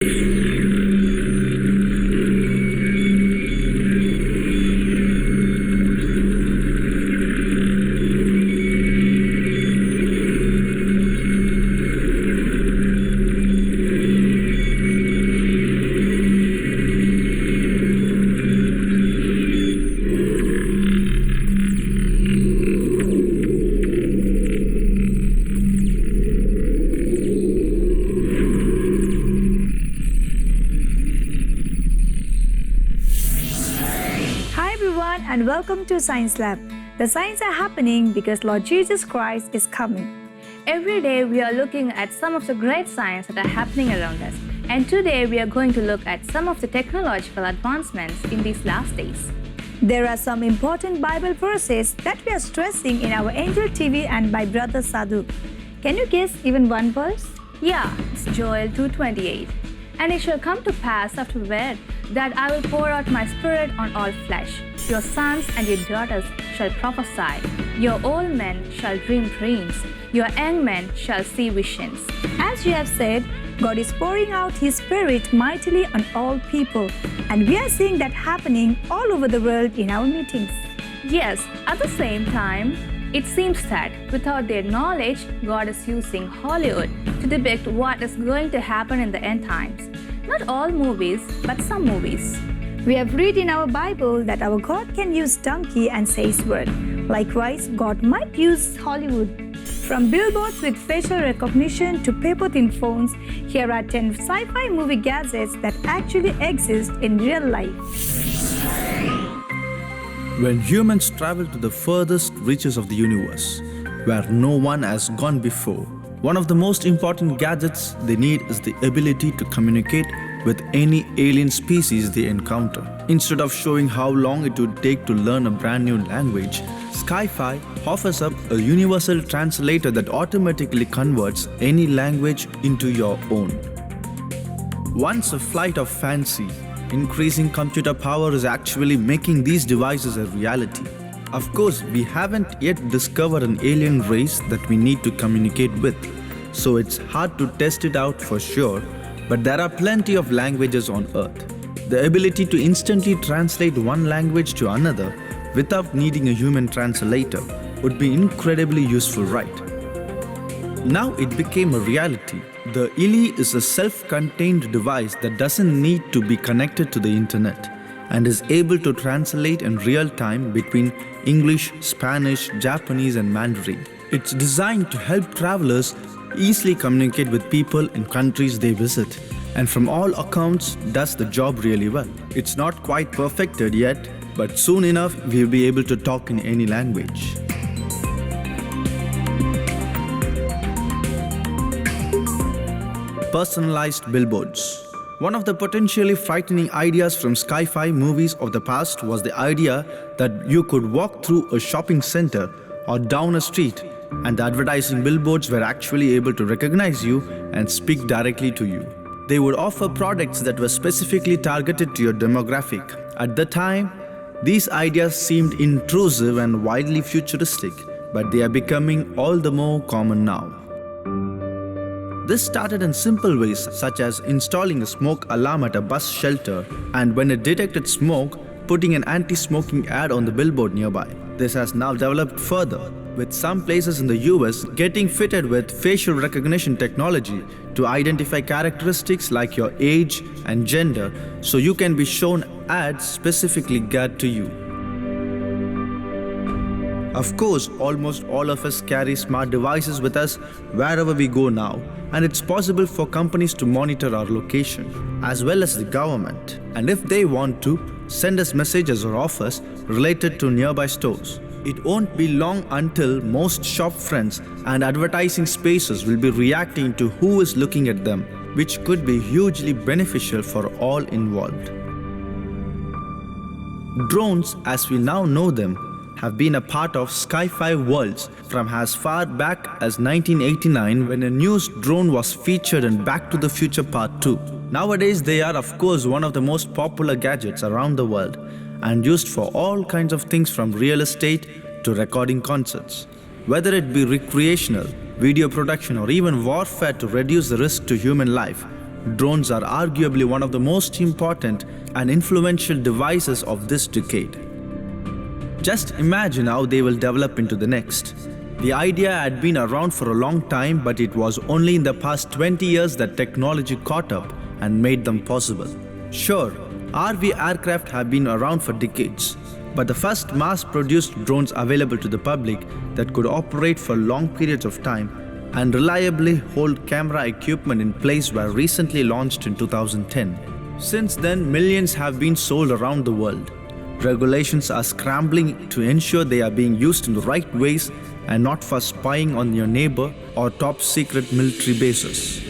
Hi everyone and welcome to Science Lab. The science are happening because Lord Jesus Christ is coming. Every day we are looking at some of the great science that are happening around us. And today we are going to look at some of the technological advancements in these last days. There are some important Bible verses that we are stressing in our Angel TV and by Brother Sadhu. Can you guess even one verse? Yeah, it's Joel 2:28. And it shall come to pass afterward that I will pour out my spirit on all flesh. Your sons and your daughters shall prophesy. Your old men shall dream dreams. Your young men shall see visions. As you have said, God is pouring out His Spirit mightily on all people, and we are seeing that happening all over the world in our meetings. Yes, at the same time, it seems that without their knowledge, God is using Hollywood to depict what is going to happen in the end times. Not all movies, but some movies. We have read in our Bible that our God can use donkey and say His word. Likewise, God might use Hollywood. From billboards with facial recognition to paper-thin phones, here are 10 sci-fi movie gadgets that actually exist in real life. When humans travel to the furthest reaches of the universe, where no one has gone before, one of the most important gadgets they need is the ability to communicate with any alien species they encounter. Instead of showing how long it would take to learn a brand new language, Sky-Fi offers up a universal translator that automatically converts any language into your own. Once a flight of fancy, increasing computer power is actually making these devices a reality. Of course, we haven't yet discovered an alien race that we need to communicate with, so it's hard to test it out for sure, but there are plenty of languages on Earth. The ability to instantly translate one language to another without needing a human translator would be incredibly useful, right? Now it became a reality. The ILI is a self-contained device that doesn't need to be connected to the internet and is able to translate in real time between English, Spanish, Japanese and Mandarin. It's designed to help travelers easily communicate with people in countries they visit, and from all accounts does the job really well. It's not quite perfected yet, but soon enough we'll be able to talk in any language. Personalized billboards. One of the potentially frightening ideas from sci-fi movies of the past was the idea that you could walk through a shopping center or down a street and the advertising billboards were actually able to recognize you and speak directly to you. They would offer products that were specifically targeted to your demographic. At the time, these ideas seemed intrusive and wildly futuristic, but they are becoming all the more common now. This started in simple ways such as installing a smoke alarm at a bus shelter and when it detected smoke, putting an anti-smoking ad on the billboard nearby. This has now developed further, with some places in the US getting fitted with facial recognition technology to identify characteristics like your age and gender so you can be shown ads specifically geared to you. Of course, almost all of us carry smart devices with us wherever we go now, and it's possible for companies to monitor our location, as well as the government, and if they want to, send us messages or offers related to nearby stores. It won't be long until most shop fronts and advertising spaces will be reacting to who is looking at them, which could be hugely beneficial for all involved. Drones, as we now know them, have been a part of sci-fi worlds from as far back as 1989 when a news drone was featured in Back to the Future Part 2. Nowadays they are of course one of the most popular gadgets around the world and used for all kinds of things from real estate to recording concerts. Whether it be recreational, video production or even warfare to reduce the risk to human life, drones are arguably one of the most important and influential devices of this decade. Just imagine how they will develop into the next. The idea had been around for a long time, but it was only in the past 20 years that technology caught up and made them possible. Sure, RV aircraft have been around for decades, but the first mass-produced drones available to the public that could operate for long periods of time and reliably hold camera equipment in place were recently launched in 2010. Since then, millions have been sold around the world. Regulations are scrambling to ensure they are being used in the right ways and not for spying on your neighbor or top-secret military bases.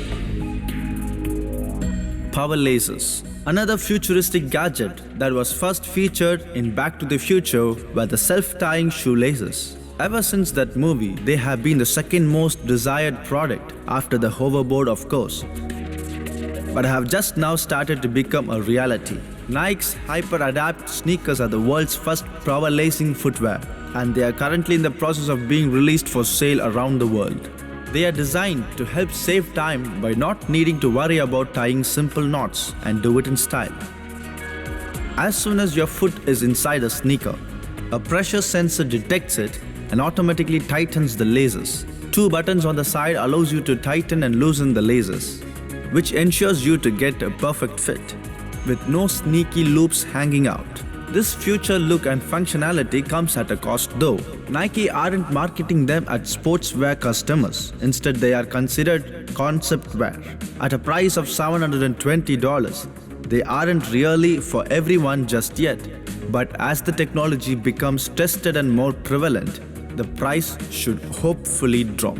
Power lasers. Another futuristic gadget that was first featured in Back to the Future were the self-tying shoelaces. Ever since that movie, they have been the second most desired product after the hoverboard, of course, but have just now started to become a reality. Nike's Hyper Adapt sneakers are the world's first power lacing footwear, and they are currently in the process of being released for sale around the world. They are designed to help save time by not needing to worry about tying simple knots and do it in style. As soon as your foot is inside a sneaker, a pressure sensor detects it and automatically tightens the laces. 2 buttons on the side allows you to tighten and loosen the laces, which ensures you to get a perfect fit, with no sneaky loops hanging out. This future look and functionality comes at a cost though. Nike aren't marketing them at sportswear customers. Instead, they are considered concept wear. At a price of $720, they aren't really for everyone just yet. But as the technology becomes tested and more prevalent, the price should hopefully drop.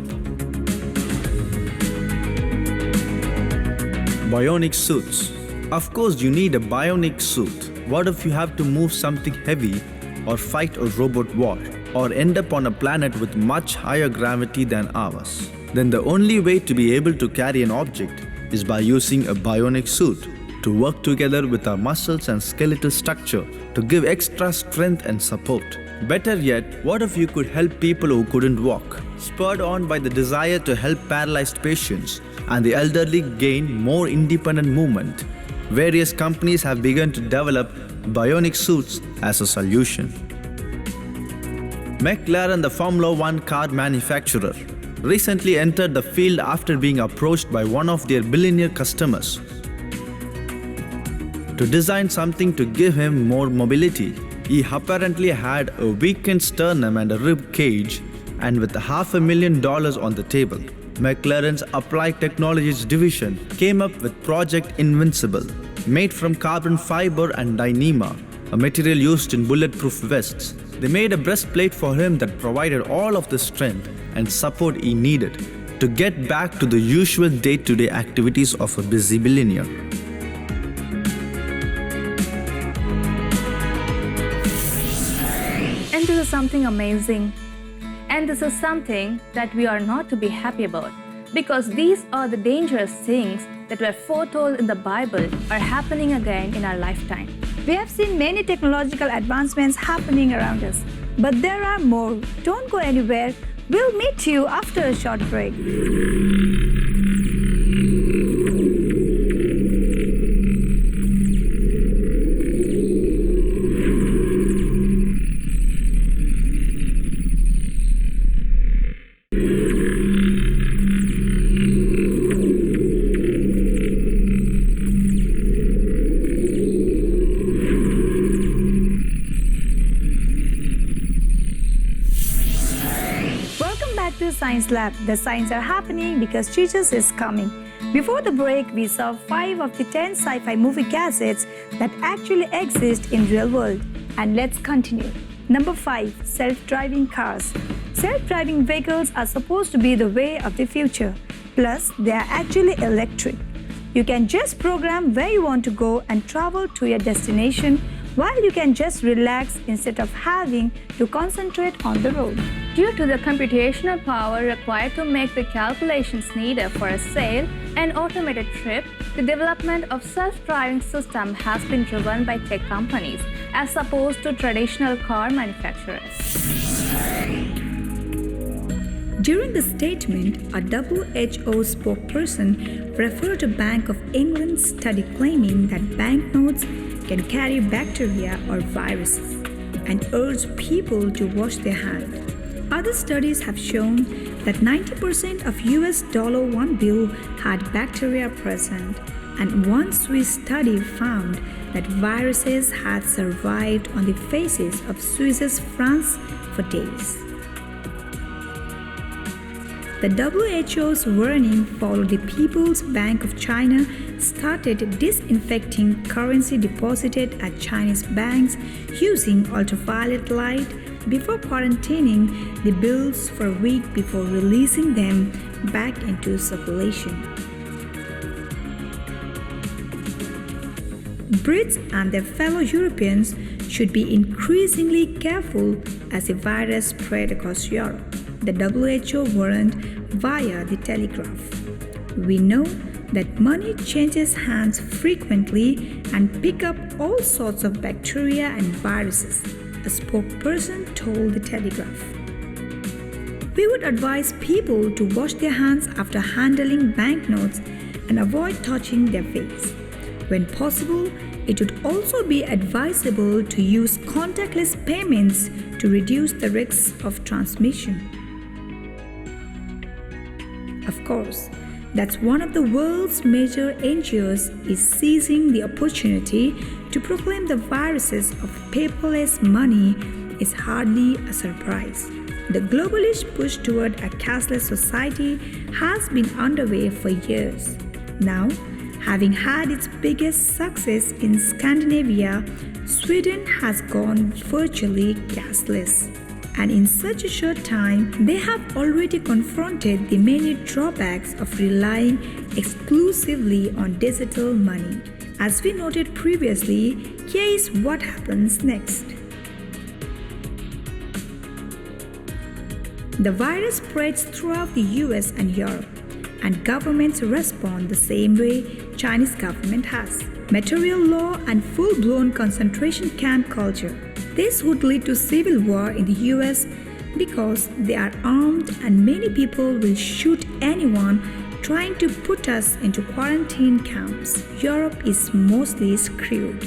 Bionic suits. Of course, you need a bionic suit. What if you have to move something heavy or fight a robot war or end up on a planet with much higher gravity than ours? Then the only way to be able to carry an object is by using a bionic suit to work together with our muscles and skeletal structure to give extra strength and support. Better yet, what if you could help people who couldn't walk? Spurred on by the desire to help paralyzed patients and the elderly gain more independent movement, various companies have begun to develop bionic suits as a solution. McLaren, the Formula One car manufacturer, recently entered the field after being approached by one of their billionaire customers to design something to give him more mobility. He apparently had a weakened sternum and a rib cage, and with $500,000 on the table, McLaren's Applied Technologies division came up with Project Invincible, made from carbon fiber and Dyneema, a material used in bulletproof vests. They made a breastplate for him that provided all of the strength and support he needed to get back to the usual day-to-day activities of a busy billionaire. And this is something amazing. And this is something that we are not to be happy about, because these are the dangerous things that were foretold in the Bible are happening again in our lifetime. We have seen many technological advancements happening around us, but there are more. Don't go anywhere. We'll meet you after a short break. Science Lab. The signs are happening because Jesus is coming. Before the break, we saw 5 of the 10 sci-fi movie gadgets that actually exist in real world. And let's continue. Number 5, self-driving cars. Self-driving vehicles are supposed to be the way of the future. Plus, they are actually electric. You can just program where you want to go and travel to your destination, while you can just relax instead of having to concentrate on the road. Due to the computational power required to make the calculations needed for a safe and automated trip, the development of self-driving system has been driven by tech companies as opposed to traditional car manufacturers. During the statement, a WHO spokesperson referred to Bank of England's study claiming that banknotes can carry bacteria or viruses and urged people to wash their hands. Other studies have shown that 90% of US $1 bill had bacteria present, and one Swiss study found that viruses had survived on the faces of Swiss's francs for days. The WHO's warning followed the People's Bank of China started disinfecting currency deposited at Chinese banks using ultraviolet light before quarantining the bills for a week before releasing them back into circulation. Brits and their fellow Europeans should be increasingly careful as the virus spread across Europe, the WHO warned via the Telegraph. We know that money changes hands frequently and pick up all sorts of bacteria and viruses, a spokesperson told the Telegraph. We would advise people to wash their hands after handling banknotes and avoid touching their face. When possible, it would also be advisable to use contactless payments to reduce the risks of transmission. Of course, that's one of the world's major NGOs is seizing the opportunity to proclaim the viruses of paperless money is hardly a surprise. The globalist push toward a cashless society has been underway for years. Now, having had its biggest success in Scandinavia, Sweden has gone virtually cashless. And in such a short time, they have already confronted the many drawbacks of relying exclusively on digital money. As we noted previously, here is what happens next. The virus spreads throughout the US and Europe, and governments respond the same way Chinese government has. Material law and full-blown concentration camp culture. This would lead to civil war in the US because they are armed and many people will shoot anyone trying to put us into quarantine camps. Europe is mostly screwed.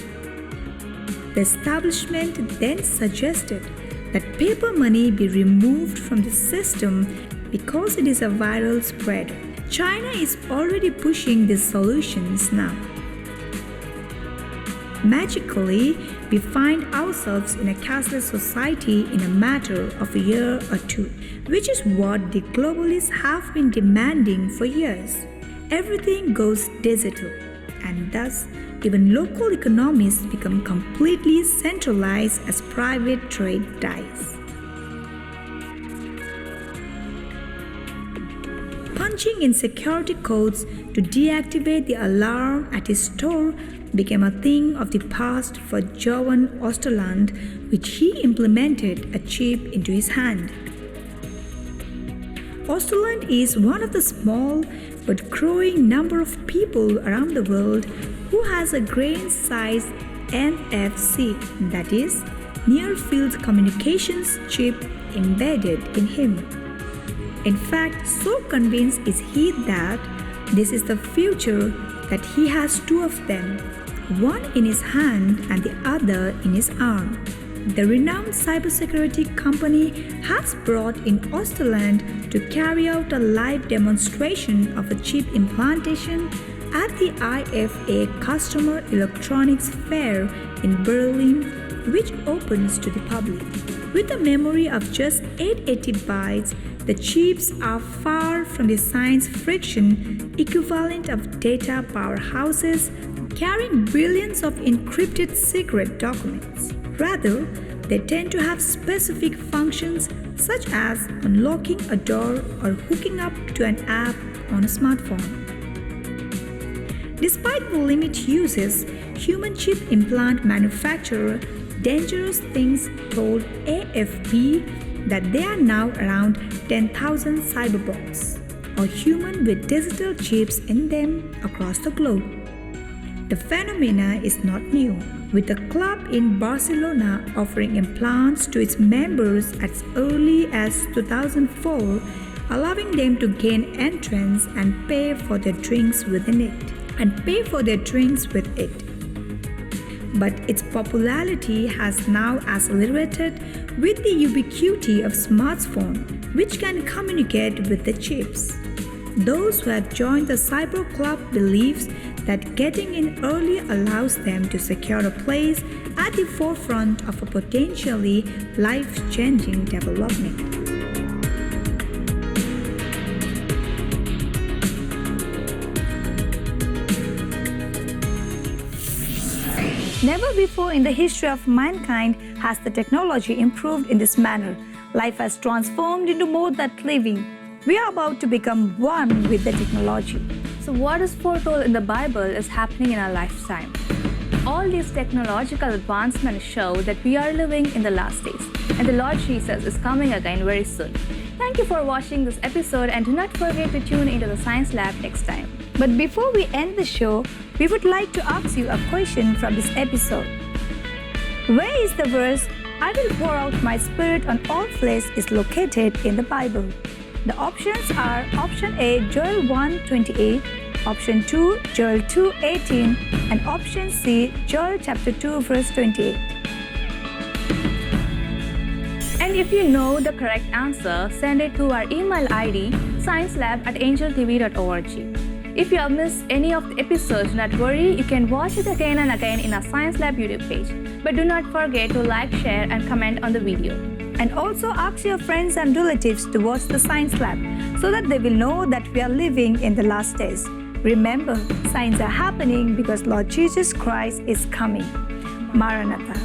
The establishment then suggested that paper money be removed from the system because it is a viral spreader. China is already pushing these solutions now. Magically, we find ourselves in a cashless society in a matter of a year or two, which is what the globalists have been demanding for years. Everything goes digital, and thus even local economies become completely centralized as private trade dies. Punching in security codes to deactivate the alarm at his store became a thing of the past for Johan Osterland, which he implemented a chip into his hand. Osterland is one of the small but growing number of people around the world who has a grain-sized NFC, that is, near-field communications chip embedded in him. In fact, so convinced is he that this is the future that he has two of them, one in his hand and the other in his arm. The renowned cybersecurity company has brought in Osterland to carry out a live demonstration of a chip implantation at the IFA Customer Electronics Fair in Berlin, which opens to the public. With a memory of just 880 bytes, the chips are far from the science friction equivalent of data powerhouses carrying billions of encrypted secret documents. Rather, they tend to have specific functions such as unlocking a door or hooking up to an app on a smartphone. Despite the limited uses, human chip implant manufacturer Dangerous Things told AFP that there are now around 10,000 cyberbots, or humans with digital chips in them across the globe. The phenomena is not new, with a club in Barcelona offering implants to its members as early as 2004. allowing them to gain entrance and pay for their drinks within it. But its popularity has now accelerated with the ubiquity of smartphones, which can communicate with the chips. Those who have joined the Cyber Club believes that getting in early allows them to secure a place at the forefront of a potentially life-changing development. Never before in the history of mankind has the technology improved in this manner. Life has transformed into more than living. We are about to become one with the technology. So what is foretold in the Bible is happening in our lifetime. All these technological advancements show that we are living in the last days, and the Lord Jesus is coming again very soon. Thank you for watching this episode, and do not forget to tune into the Science Lab next time. But before we end the show, we would like to ask you a question from this episode. Where is the verse, "I will pour out my spirit on all flesh" is located in the Bible? The options are option A, Joel 1:28, option 2, Joel 2:18, and option C, Joel chapter 2, verse 28. And if you know the correct answer, send it to our email ID, sciencelab@angeltv.org. If you have missed any of the episodes, do not worry, you can watch it again and again in our Science Lab YouTube page. But do not forget to like, share, and comment on the video. And also ask your friends and relatives to watch the Science Lab so that they will know that we are living in the last days. Remember, signs are happening because Lord Jesus Christ is coming. Maranatha.